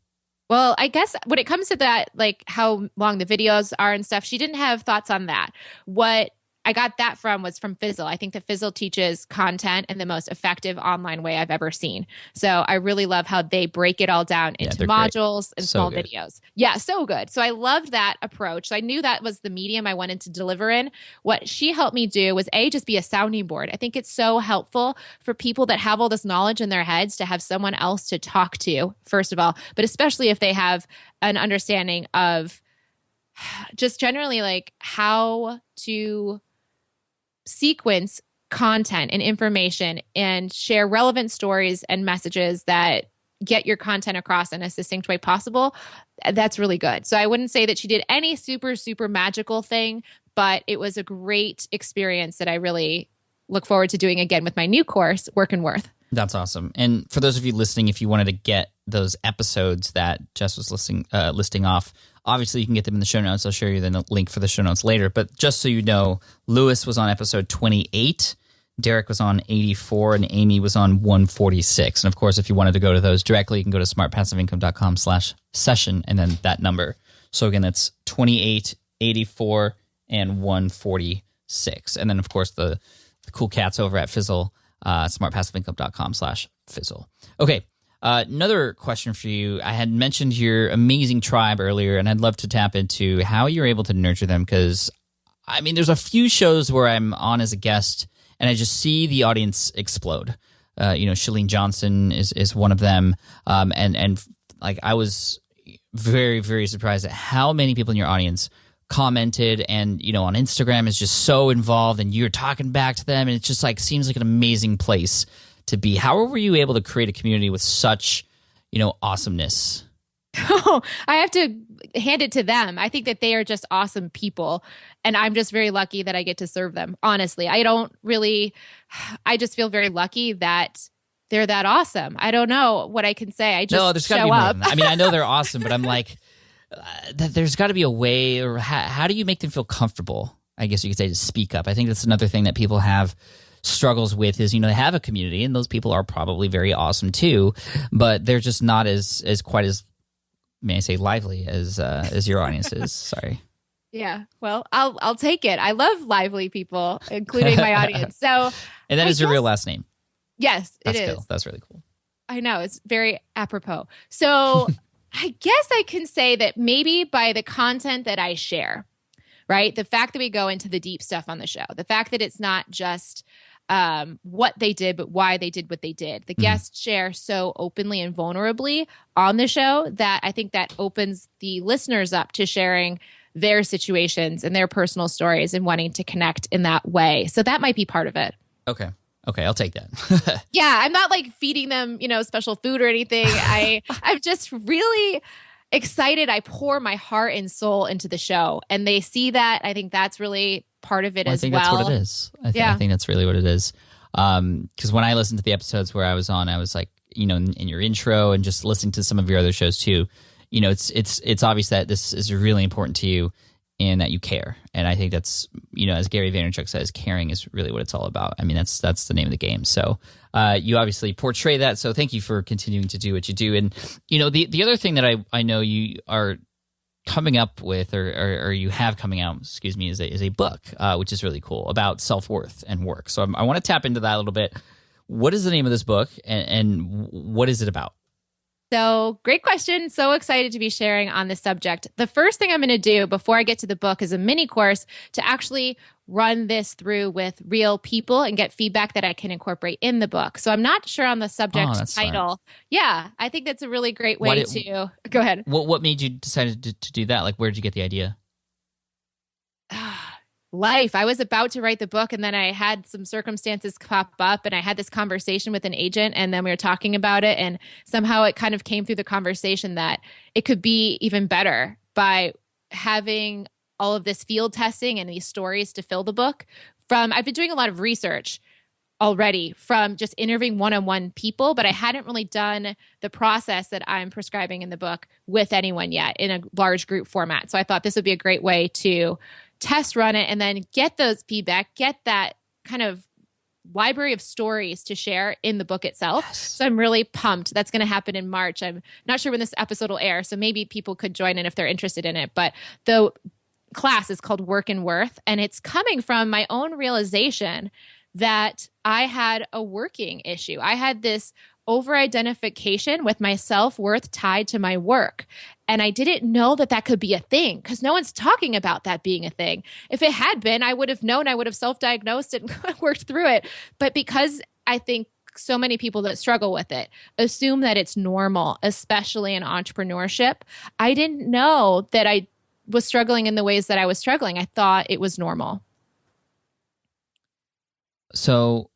Well, I guess when it comes to that, like how long the videos are and stuff, she didn't have thoughts on that. What I got that was from Fizzle. I think that Fizzle teaches content in the most effective online way I've ever seen. So I really love how they break it all down into modules and small videos. Yeah, so good. So I loved that approach. So I knew that was the medium I wanted to deliver in. What she helped me do was just be a sounding board. I think it's so helpful for people that have all this knowledge in their heads to have someone else to talk to, first of all, but especially if they have an understanding of just generally like how to sequence content and information and share relevant stories and messages that get your content across in a succinct way possible. That's really good. So I wouldn't say that she did any super, super magical thing, but it was a great experience that I really look forward to doing again with my new course, Work and Worth. That's awesome. And for those of you listening, if you wanted to get those episodes that Jess was listing off, obviously you can get them in the show notes. I'll show you the link for the show notes later. But just so you know, Lewis was on episode 28, Derek was on 84, and Amy was on 146. And of course, if you wanted to go to those directly, you can go to smartpassiveincome.com/session and then that number. So again, that's 28, 84, and 146. And then of course, the cool cats over at Fizzle, smartpassiveincome.com/Fizzle. Okay. Another question for you. I had mentioned your amazing tribe earlier, and I'd love to tap into how you're able to nurture them because, I mean, there's a few shows where I'm on as a guest, and I just see the audience explode. Shalene Johnson is one of them, and like I was very, very surprised at how many people in your audience commented and, on Instagram is just so involved, and you're talking back to them, and it just like seems like an amazing place to be. How were you able to create a community with such, awesomeness? Oh, I have to hand it to them. I think that they are just awesome people. And I'm just very lucky that I get to serve them. Honestly, I just feel very lucky that they're that awesome. I don't know what I can say. I just there's gotta show be more up. than that. I mean, I know they're awesome, but I'm like, there's got to be a way, or how do you make them feel comfortable? I guess you could say, to speak up. I think that's another thing that people have struggles with is, they have a community and those people are probably very awesome too, but they're just not as quite as, may I say, lively as your audience is. Sorry. Yeah. Well, I'll take it. I love lively people, including my audience. So, and that is your real last name. Yes, it is. Cool. That's really cool. I know. It's very apropos. So I guess I can say that maybe by the content that I share, right? The fact that we go into the deep stuff on the show, the fact that it's not just what they did, but why they did what they did. The guests share so openly and vulnerably on the show that I think that opens the listeners up to sharing their situations and their personal stories and wanting to connect in that way. So that might be part of it. Okay, I'll take that. Yeah, I'm not like feeding them, special food or anything. I'm just really excited. I pour my heart and soul into the show, and they see that. I think that's really part of it as well. I think that's what it is. I think that's really what it is. Because when I listened to the episodes where I was on, I was like, in your intro and just listening to some of your other shows too, it's obvious that this is really important to you and that you care. And I think that's, as Gary Vaynerchuk says, caring is really what it's all about. I mean, that's the name of the game. So you obviously portray that. So thank you for continuing to do what you do. And, the other thing that I know you are coming up with, or you have coming out, excuse me, is a book, which is really cool, about self-worth and work. So I want to tap into that a little bit. What is the name of this book, and what is it about? So great question. So excited to be sharing on this subject. The first thing I'm going to do before I get to the book is a mini course to actually run this through with real people and get feedback that I can incorporate in the book. So I'm not sure on the subject title. Smart. Yeah, I think that's a really great way to go ahead. What made you decide to do that? Like, where did you get the idea? Life. I was about to write the book, and then I had some circumstances pop up, and I had this conversation with an agent, and then we were talking about it, and somehow it kind of came through the conversation that it could be even better by having all of this field testing and these stories to fill the book. I've been doing a lot of research already from just interviewing one-on-one people, but I hadn't really done the process that I'm prescribing in the book with anyone yet in a large group format. So I thought this would be a great way to test run it and then get those feedback, get that kind of library of stories to share in the book itself. Yes. So I'm really pumped. That's going to happen in March. I'm not sure when this episode will air, so maybe people could join in if they're interested in it. But the class is called Work and Worth, and it's coming from my own realization that I had a working issue. I had this over-identification with my self-worth tied to my work. And I didn't know that that could be a thing because no one's talking about that being a thing. If it had been, I would have known, I would have self-diagnosed it and worked through it. But because I think so many people that struggle with it assume that it's normal, especially in entrepreneurship, I didn't know that I was struggling in the ways that I was struggling. I thought it was normal. So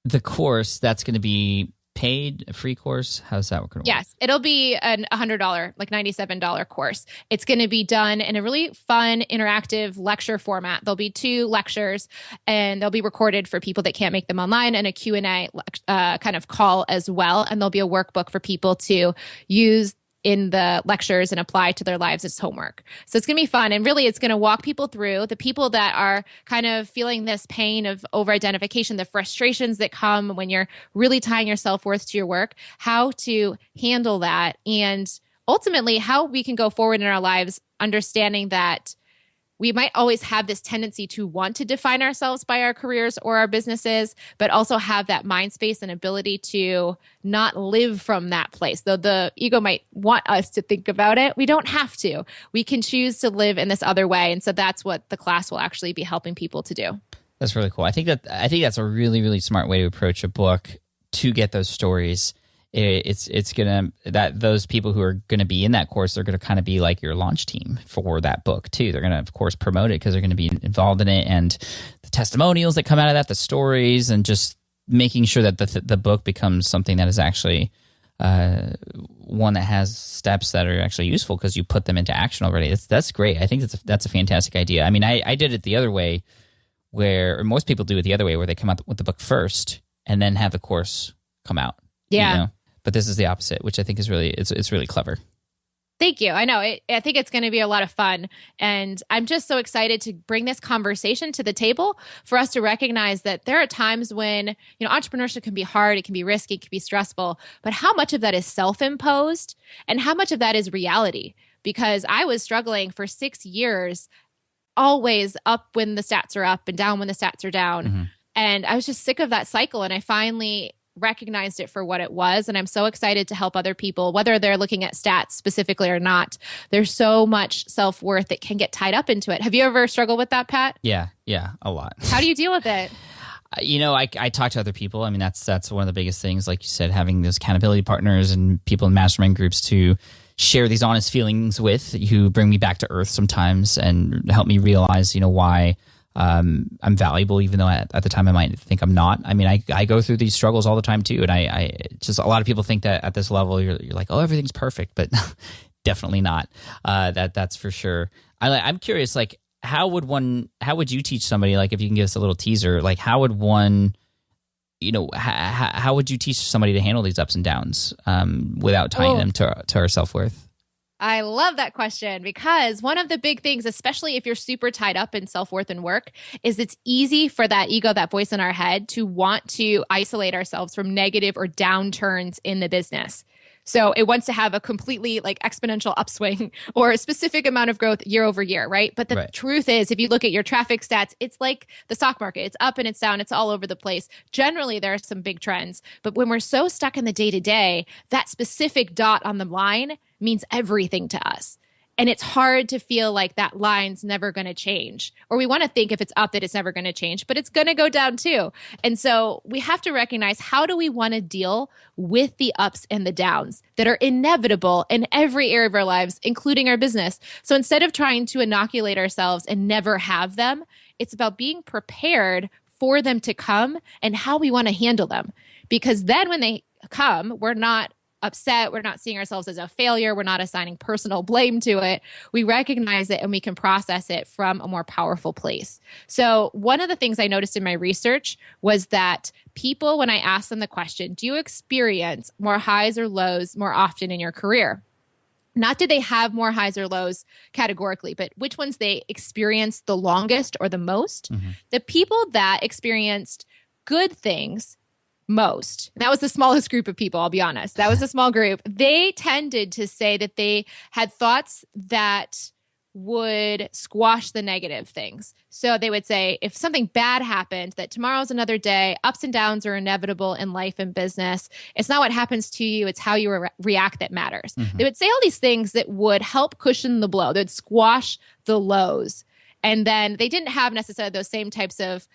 the course, that's going to be paid, a free course? How's that working? Yes, it'll be a $100, like $97 course. It's going to be done in a really fun, interactive lecture format. There'll be 2 lectures, and they'll be recorded for people that can't make them online, and a Q&A kind of call as well. And there'll be a workbook for people to use in the lectures and apply to their lives as homework. So it's going to be fun. And really, it's going to walk people through the people that are kind of feeling this pain of over-identification, the frustrations that come when you're really tying your self-worth to your work, how to handle that, and ultimately how we can go forward in our lives understanding that we might always have this tendency to want to define ourselves by our careers or our businesses, but also have that mind space and ability to not live from that place. Though the ego might want us to think about it, we don't have to. We can choose to live in this other way. And so that's what the class will actually be helping people to do. That's really cool. I think that's a really, really smart way to approach a book to get those stories. It's gonna, that those people who are gonna be in that course, they're gonna kind of be like your launch team for that book too. They're gonna, of course, promote it because they're gonna be involved in it, and the testimonials that come out of that, the stories, and just making sure that the book becomes something that is actually one that has steps that are actually useful because you put them into action already. That's great. I think that's a fantastic idea. I mean, I did it the other way, or most people do it the other way, where they come out with the book first and then have the course come out. Yeah. You know? But this is the opposite, which I think is really, it's really clever. Thank you. I know. I think it's going to be a lot of fun. And I'm just so excited to bring this conversation to the table for us to recognize that there are times when, entrepreneurship can be hard, it can be risky, it can be stressful, but how much of that is self-imposed and how much of that is reality? Because I was struggling for 6 years, always up when the stats are up and down when the stats are down. Mm-hmm. And I was just sick of that cycle. And I finally recognized it for what it was. And I'm so excited to help other people, whether they're looking at stats specifically or not. There's so much self-worth that can get tied up into it. Have you ever struggled with that, Pat? Yeah, a lot. How do you deal with it? I talk to other people. I mean, that's one of the biggest things, like you said, having those accountability partners and people in mastermind groups to share these honest feelings with, who bring me back to earth sometimes and help me realize, why I'm valuable, even though at the time I might think I'm not. I mean, I go through these struggles all the time too. And I just, a lot of people think that at this level, you're like, oh, everything's perfect, but definitely not. That's for sure. I'm curious, like, how would you teach somebody, like, if you can give us a little teaser, like, how would one, how would you teach somebody to handle these ups and downs without tying them to our self-worth? I love that question, because one of the big things, especially if you're super tied up in self-worth and work, is it's easy for that ego, that voice in our head, to want to isolate ourselves from negative or downturns in the business. So it wants to have a completely like exponential upswing or a specific amount of growth year over year, right? But the truth is, if you look at your traffic stats, it's like the stock market. It's up and it's down. It's all over the place. Generally, there are some big trends. But when we're so stuck in the day-to-day, that specific dot on the line means everything to us. And it's hard to feel like that line's never going to change. Or we want to think if it's up that it's never going to change, but it's going to go down too. And so we have to recognize, how do we want to deal with the ups and the downs that are inevitable in every area of our lives, including our business? So instead of trying to inoculate ourselves and never have them, it's about being prepared for them to come and how we want to handle them. Because then when they come, we're not upset. We're not seeing ourselves as a failure. We're not assigning personal blame to it. We recognize it and we can process it from a more powerful place. So one of the things I noticed in my research was that people, when I asked them the question, do you experience more highs or lows more often in your career? Not did they have more highs or lows categorically, but which ones they experienced the longest or the most. The people that experienced good things most, and that was the smallest group of people, I'll be honest. That was a small group. They tended to say that they had thoughts that would squash the negative things. So they would say, if something bad happened, that tomorrow's another day, ups and downs are inevitable in life and business. It's not what happens to you, it's how you react that matters. They would say all these things that would help cushion the blow. They'd squash the lows. And then they didn't have necessarily those same types of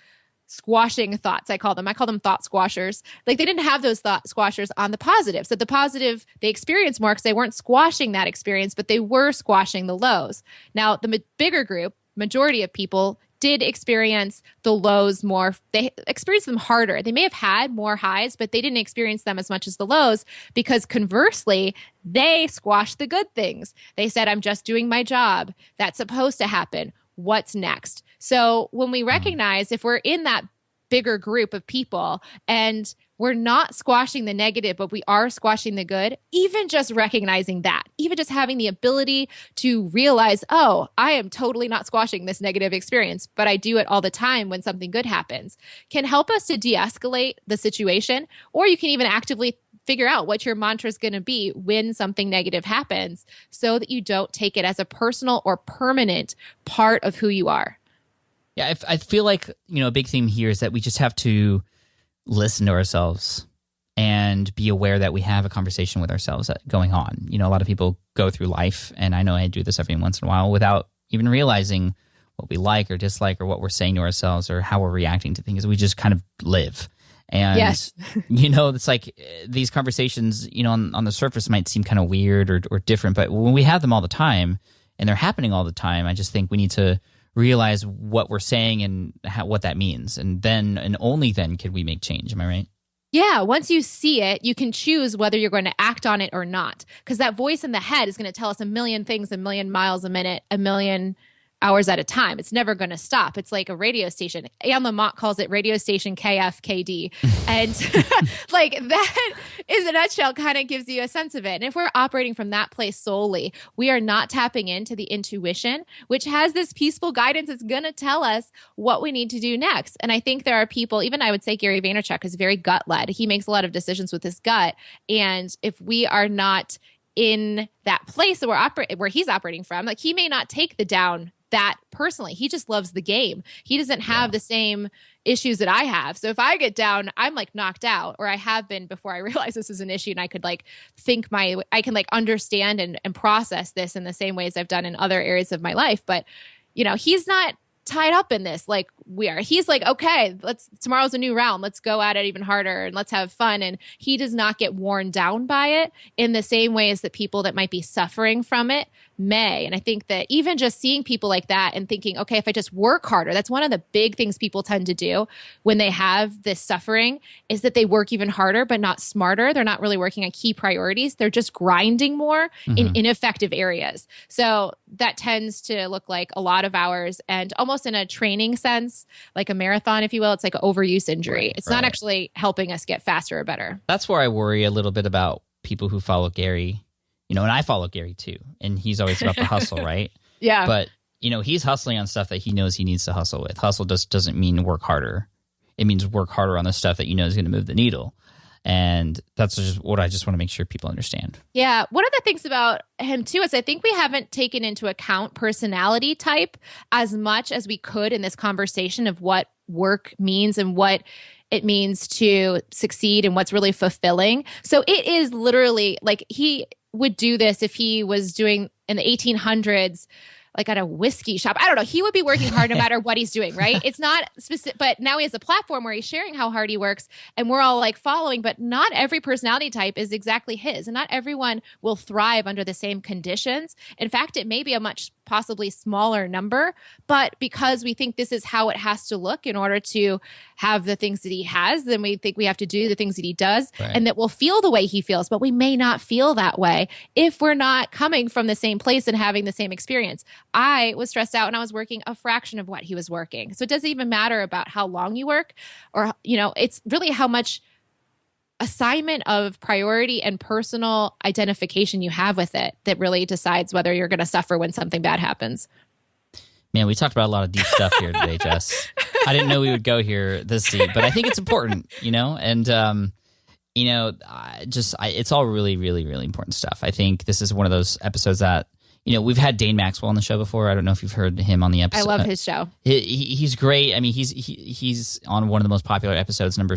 squashing thoughts, I call them thought squashers. Like they didn't have those thought squashers on the positive. So the positive, they experienced more because they weren't squashing that experience, but they were squashing the lows. Now, the bigger group, majority of people did experience the lows more. They experienced them harder. They may have had more highs, but they didn't experience them as much as the lows because conversely, they squashed the good things. They said, I'm just doing my job. That's supposed to happen. What's next? So when we recognize if we're in that bigger group of people and we're not squashing the negative, but we are squashing the good, even just recognizing that, even just having the ability to realize, oh, I am totally not squashing this negative experience, but I do it all the time when something good happens, can help us to de-escalate the situation. Or you can even actively figure out what your mantra is going to be when something negative happens so that you don't take it as a personal or permanent part of who you are. Yeah, I feel like, a big theme here is that we just have to listen to ourselves and be aware that we have a conversation with ourselves going on. A lot of people go through life, and I know I do this every once in a while, without even realizing what we like or dislike or what we're saying to ourselves or how we're reacting to things. We just kind of live. And, yes. It's like these conversations, on the surface might seem kind of weird or different, but when we have them all the time and they're happening all the time, I just think we need to realize what we're saying and what that means. And then, and only then, can we make change. Am I right? Yeah. Once you see it, you can choose whether you're going to act on it or not. Because that voice in the head is going to tell us a million things, a million miles a minute, a million hours at a time. It's never going to stop. It's like a radio station. Anne Lamott calls it radio station KFKD. And like that is a nutshell kind of gives you a sense of it. And if we're operating from that place solely, we are not tapping into the intuition, which has this peaceful guidance. It's going to tell us what we need to do next. And I think there are people, even I would say Gary Vaynerchuk is very gut led. He makes a lot of decisions with his gut. And if we are not in that place that where he's operating from, like he may not take the down that personally. He just loves the game. He doesn't have the same issues that I have. So if I get down, I'm like knocked out, or I have been before I realized this is an issue, and I could like I can like understand and process this in the same ways I've done in other areas of my life. But, he's not tied up in this like we are. He's like, okay, tomorrow's a new round. Let's go at it even harder and let's have fun. And he does not get worn down by it in the same ways that people that might be suffering from it may. And I think that even just seeing people like that and thinking, okay, if I just work harder, that's one of the big things people tend to do when they have this suffering is that they work even harder, but not smarter. They're not really working on key priorities. They're just grinding more in ineffective areas. So that tends to look like a lot of hours and almost in a training sense, like a marathon, if you will, it's like an overuse injury. It's not actually helping us get faster or better. That's where I worry a little bit about people who follow Gary. And I follow Gary too, and he's always about the hustle, right? Yeah. But, he's hustling on stuff that he knows he needs to hustle with. Hustle just doesn't mean work harder. It means work harder on the stuff that is going to move the needle. And that's just what I just want to make sure people understand. Yeah. One of the things about him too is I think we haven't taken into account personality type as much as we could in this conversation of what work means and what it means to succeed and what's really fulfilling. So it is literally like he would do this if he was doing in the 1800s, like at a whiskey shop. I don't know. He would be working hard no matter what he's doing, right? It's not specific, but now he has a platform where he's sharing how hard he works and we're all like following, but not every personality type is exactly his. And not everyone will thrive under the same conditions. In fact, it may be a much possibly smaller number, but because we think this is how it has to look in order to have the things that he has, then we think we have to do the things that he does, right, and that we'll feel the way he feels, but we may not feel that way if we're not coming from the same place and having the same experience. I was stressed out and I was working a fraction of what he was working. So it doesn't even matter about how long you work or, it's really how much assignment of priority and personal identification you have with it that really decides whether you're going to suffer when something bad happens. Man, we talked about a lot of deep stuff here today, Jess. I didn't know we would go here this deep, but I think it's important, and it's all really, really, really important stuff. I think this is one of those episodes that, we've had Dane Maxwell on the show before. I don't know if you've heard him on the episode. I love his show. He's great. I mean, he's on one of the most popular episodes, number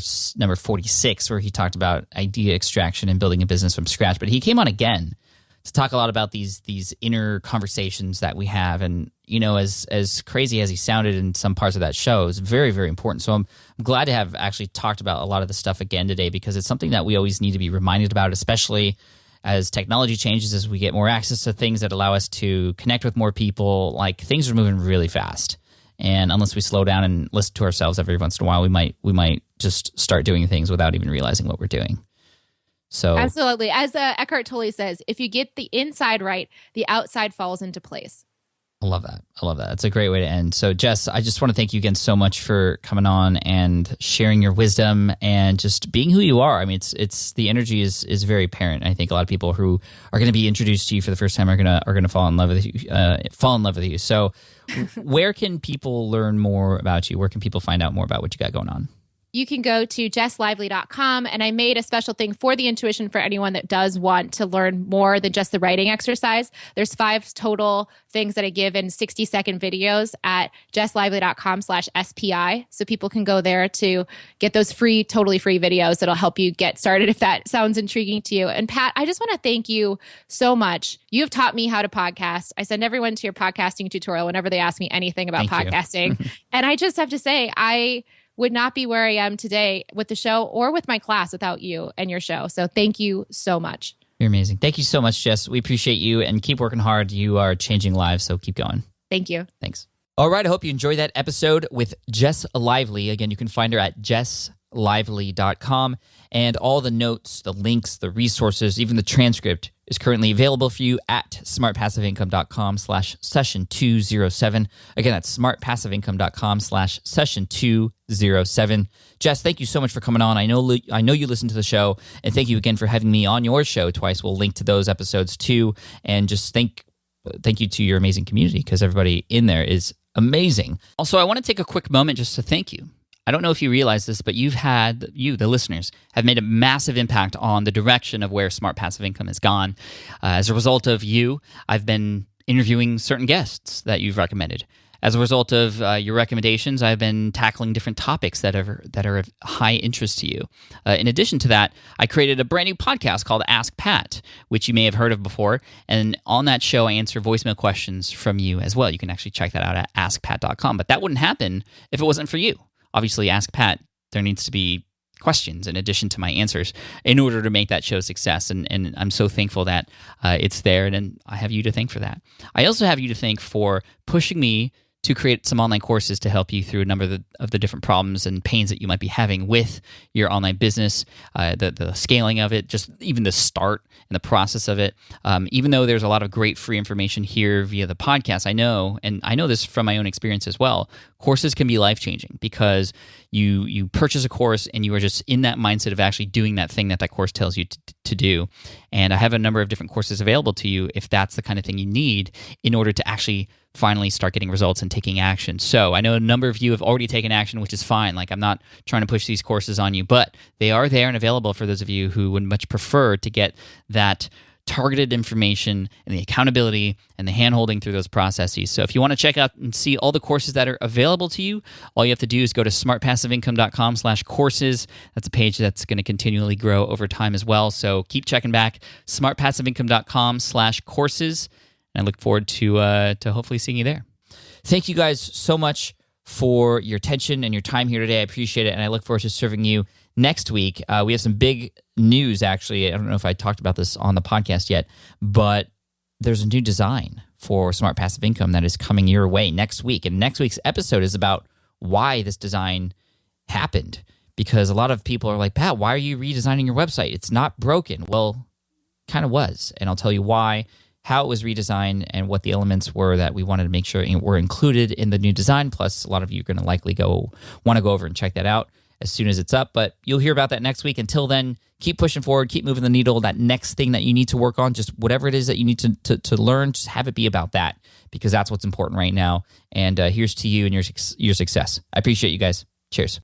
46, where he talked about idea extraction and building a business from scratch. But he came on again to talk a lot about these inner conversations that we have. And, as crazy as he sounded in some parts of that show, it's very, very important. So I'm glad to have actually talked about a lot of the stuff again today, because it's something that we always need to be reminded about, especially as technology changes, as we get more access to things that allow us to connect with more people. Like, things are moving really fast. And unless we slow down and listen to ourselves every once in a while, we might just start doing things without even realizing what we're doing. So absolutely. As Eckhart Tolle says, if you get the inside right, the outside falls into place. I love that. It's a great way to end. So, Jess, I just want to thank you again so much for coming on and sharing your wisdom and just being who you are. I mean, it's the energy is very apparent. I think a lot of people who are going to be introduced to you for the first time are going to fall in love with you. So, where can people learn more about you? Where can people find out more about what you got going on? You can go to jesslively.com, and I made a special thing for the intuition for anyone that does want to learn more than just the writing exercise. There's 5 total things that I give in 60-second videos at jesslively.com/SPI. So people can go there to get those totally free videos that'll help you get started if that sounds intriguing to you. And Pat, I just want to thank you so much. You have taught me how to podcast. I send everyone to your podcasting tutorial whenever they ask me anything about podcasting. And I just have to say, I would not be where I am today with the show or with my class without you and your show. So thank you so much. You're amazing. Thank you so much, Jess. We appreciate you and keep working hard. You are changing lives, so keep going. Thank you. Thanks. All right. I hope you enjoyed that episode with Jess Lively. Again, you can find her at jesslively.com, and all the notes, the links, the resources, even the transcript is currently available for you at smartpassiveincome.com/session207. Again, that's smartpassiveincome.com/session207. Jess, thank you so much for coming on. I know you listen to the show, and thank you again for having me on your show twice. We'll link to those episodes too, and just thank you to your amazing community, because everybody in there is amazing. Also, I want to take a quick moment just to thank you. I don't know if you realize this, but you, the listeners, have made a massive impact on the direction of where Smart Passive Income has gone. As a result of you, I've been interviewing certain guests that you've recommended. As a result of your recommendations, I've been tackling different topics that are of high interest to you. In addition to that, I created a brand new podcast called Ask Pat, which you may have heard of before. And on that show, I answer voicemail questions from you as well. You can actually check that out at askpat.com. But that wouldn't happen if it wasn't for you. Obviously, Ask Pat, there needs to be questions in addition to my answers in order to make that show a success. And I'm so thankful that it's there, and I have you to thank for that. I also have you to thank for pushing me to create some online courses to help you through a number of the different problems and pains that you might be having with your online business, the scaling of it, just even the start and the process of it. Even though there's a lot of great free information here via the podcast, I know this from my own experience as well, courses can be life-changing because you purchase a course and you are just in that mindset of actually doing that thing that course tells you to do. And I have a number of different courses available to you if that's the kind of thing you need in order to actually finally start getting results and taking action. So I know a number of you have already taken action, which is fine. Like, I'm not trying to push these courses on you, but they are there and available for those of you who would much prefer to get that targeted information and the accountability and the hand-holding through those processes. So if you want to check out and see all the courses that are available to you, all you have to do is go to smartpassiveincome.com/courses. That's a page that's going to continually grow over time as well. So keep checking back, smartpassiveincome.com/courses. And I look forward to hopefully seeing you there. Thank you guys so much for your attention and your time here today. I appreciate it, and I look forward to serving you next week. We have some big news, actually. I don't know if I talked about this on the podcast yet, but there's a new design for Smart Passive Income that is coming your way next week. And next week's episode is about why this design happened, because a lot of people are like, Pat, why are you redesigning your website? It's not broken. Well, kind of was, and I'll tell you why, how it was redesigned, and what the elements were that we wanted to make sure were included in the new design. Plus, a lot of you are going to likely want to go over and check that out as soon as it's up. But you'll hear about that next week. Until then, keep pushing forward, keep moving the needle. That next thing that you need to work on, just whatever it is that you need to learn, just have it be about that, because that's what's important right now. And here's to you and your success. I appreciate you guys. Cheers.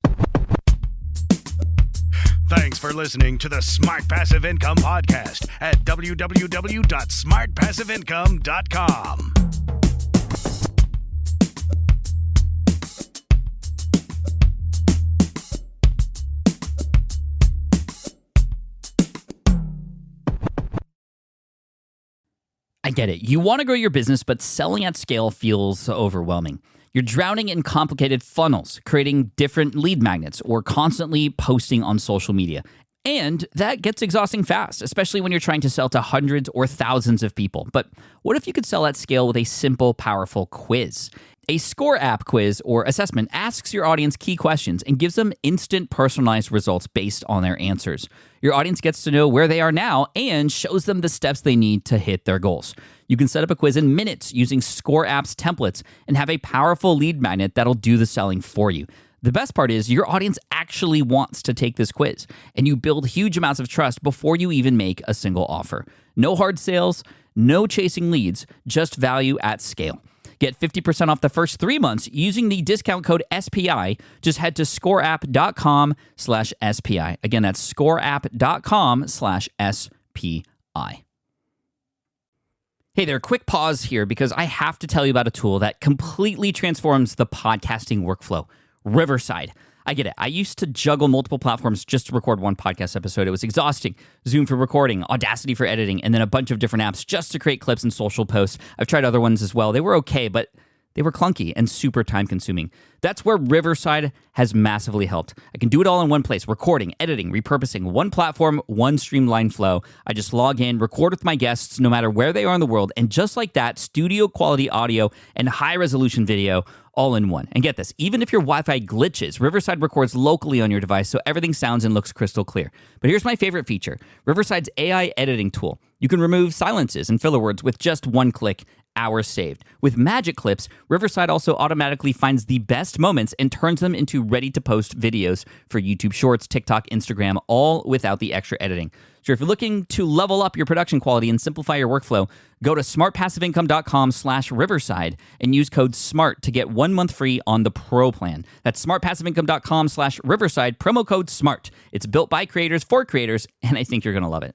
Thanks for listening to the Smart Passive Income Podcast at www.smartpassiveincome.com. I get it. You want to grow your business, but selling at scale feels overwhelming. You're drowning in complicated funnels, creating different lead magnets, or constantly posting on social media. And that gets exhausting fast, especially when you're trying to sell to hundreds or thousands of people. But what if you could sell at scale with a simple, powerful quiz? A score app quiz or assessment asks your audience key questions and gives them instant personalized results based on their answers. Your audience gets to know where they are now and shows them the steps they need to hit their goals. You can set up a quiz in minutes using Score App's templates and have a powerful lead magnet that'll do the selling for you. The best part is your audience actually wants to take this quiz, and you build huge amounts of trust before you even make a single offer. No hard sales, no chasing leads, just value at scale. Get 50% off the first 3 months using the discount code SPI. Just head to scoreapp.com/SPI. Again, that's scoreapp.com/SPI. Hey there, quick pause here because I have to tell you about a tool that completely transforms the podcasting workflow, Riverside. I get it. I used to juggle multiple platforms just to record one podcast episode. It was exhausting. Zoom for recording, Audacity for editing, and then a bunch of different apps just to create clips and social posts. I've tried other ones as well. They were okay, but they were clunky and super time-consuming. That's where Riverside has massively helped. I can do it all in one place: recording, editing, repurposing, one platform, one streamlined flow. I just log in, record with my guests no matter where they are in the world, and just like that, studio-quality audio and high-resolution video all in one. And get this, even if your Wi-Fi glitches, Riverside records locally on your device so everything sounds and looks crystal clear. But here's my favorite feature, Riverside's AI editing tool. You can remove silences and filler words with just one click, hours saved. With Magic Clips, Riverside also automatically finds the best moments and turns them into ready-to-post videos for YouTube Shorts, TikTok, Instagram, all without the extra editing. So if you're looking to level up your production quality and simplify your workflow, go to smartpassiveincome.com/Riverside and use code SMART to get 1 month free on the Pro plan. That's smartpassiveincome.com/Riverside, promo code SMART. It's built by creators for creators, and I think you're going to love it.